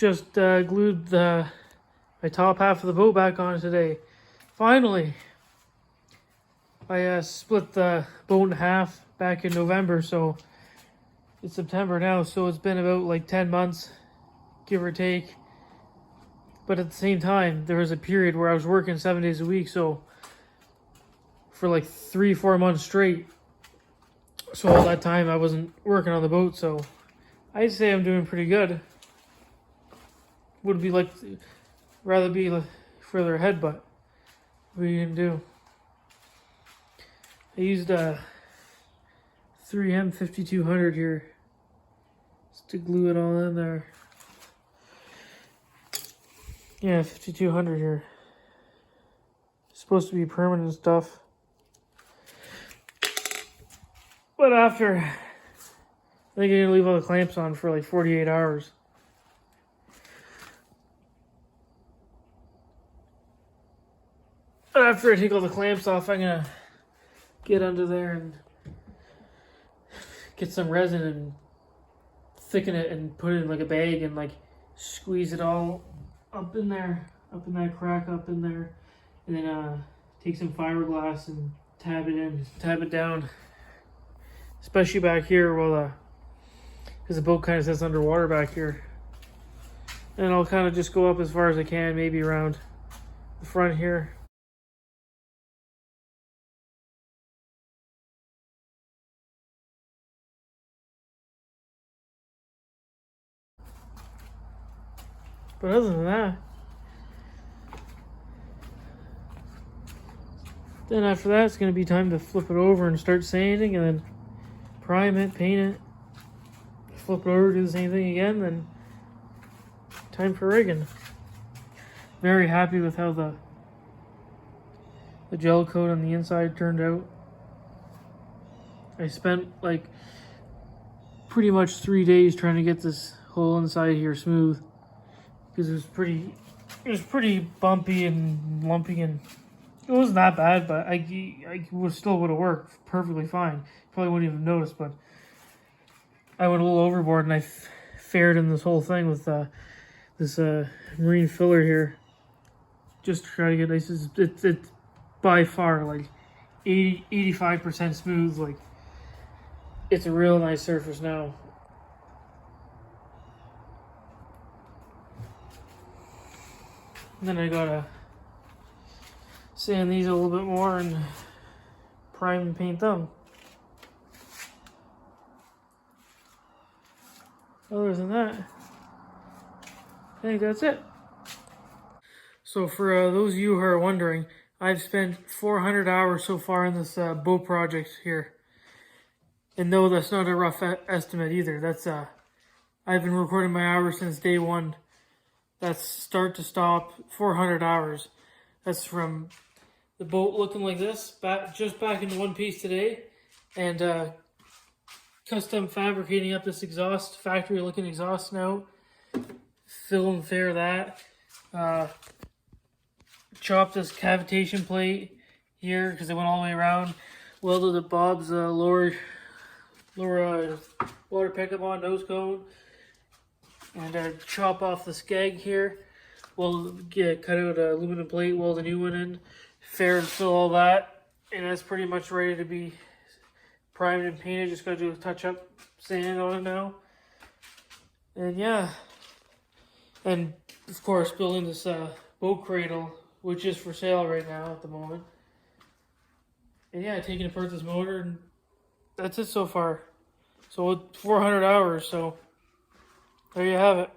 just glued my top half of the boat back on today. Finally, I split the boat in half back in November, so it's September now, so it's been about like 10 months, give or take. But at the same time, there was a period where I was working 7 days a week, so for like 3-4 months straight. So all that time I wasn't working on the boat, so I'd say I'm doing pretty good. Would be like, rather be further ahead, but what are you gonna do? I used a 3M 5200 here just to glue it all in there. Yeah, 5200 here. It's supposed to be permanent stuff. But after, I think I'm gonna leave all the clamps on for like 48 hours. But after I take all the clamps off, I'm gonna get under there and get some resin and thicken it and put it in like a bag and like squeeze it all up in there, up in that crack up in there, and then take some fiberglass and tab it down, especially back here, well, because the boat kind of sits underwater back here. And I'll kind of just go up as far as I can, maybe around the front here. But other than that, then after that, it's going to be time to flip it over and start sanding, and then prime it, paint it, flip it over, do the same thing again, then time for rigging. Very happy with how the gel coat on the inside turned out. I spent like pretty much 3 days trying to get this whole inside here smooth, because it was pretty bumpy and lumpy, and it wasn't that bad, but I still would have worked perfectly fine. Probably wouldn't even notice, but I went a little overboard and I fared in this whole thing with this marine filler here, just to try to get nice. It's by far like 85% smooth. Like, it's a real nice surface now. And then I gotta sand these a little bit more and prime and paint them. Other than that, I think that's it. So for those of you who are wondering, I've spent 400 hours so far in this boat project here. And no, that's not a rough estimate either. That's I've been recording my hours since day one. That's start to stop, 400 hours. That's from the boat looking like this, just back into one piece today, and custom fabricating up this exhaust, factory looking exhaust now, fill and fair that, chopped this cavitation plate here because it went all the way around, welded the Bob's lower water pickup on nose cone, and chop off the skeg here. We'll cut out an aluminum plate, weld a new one in, fair and fill all that, and that's pretty much ready to be primed and painted. Just gotta do a touch-up sand on it now. And yeah, and of course building this boat cradle, which is for sale right now at the moment. And yeah, taking apart this motor, and that's it so far. So 400 hours, so there you have it.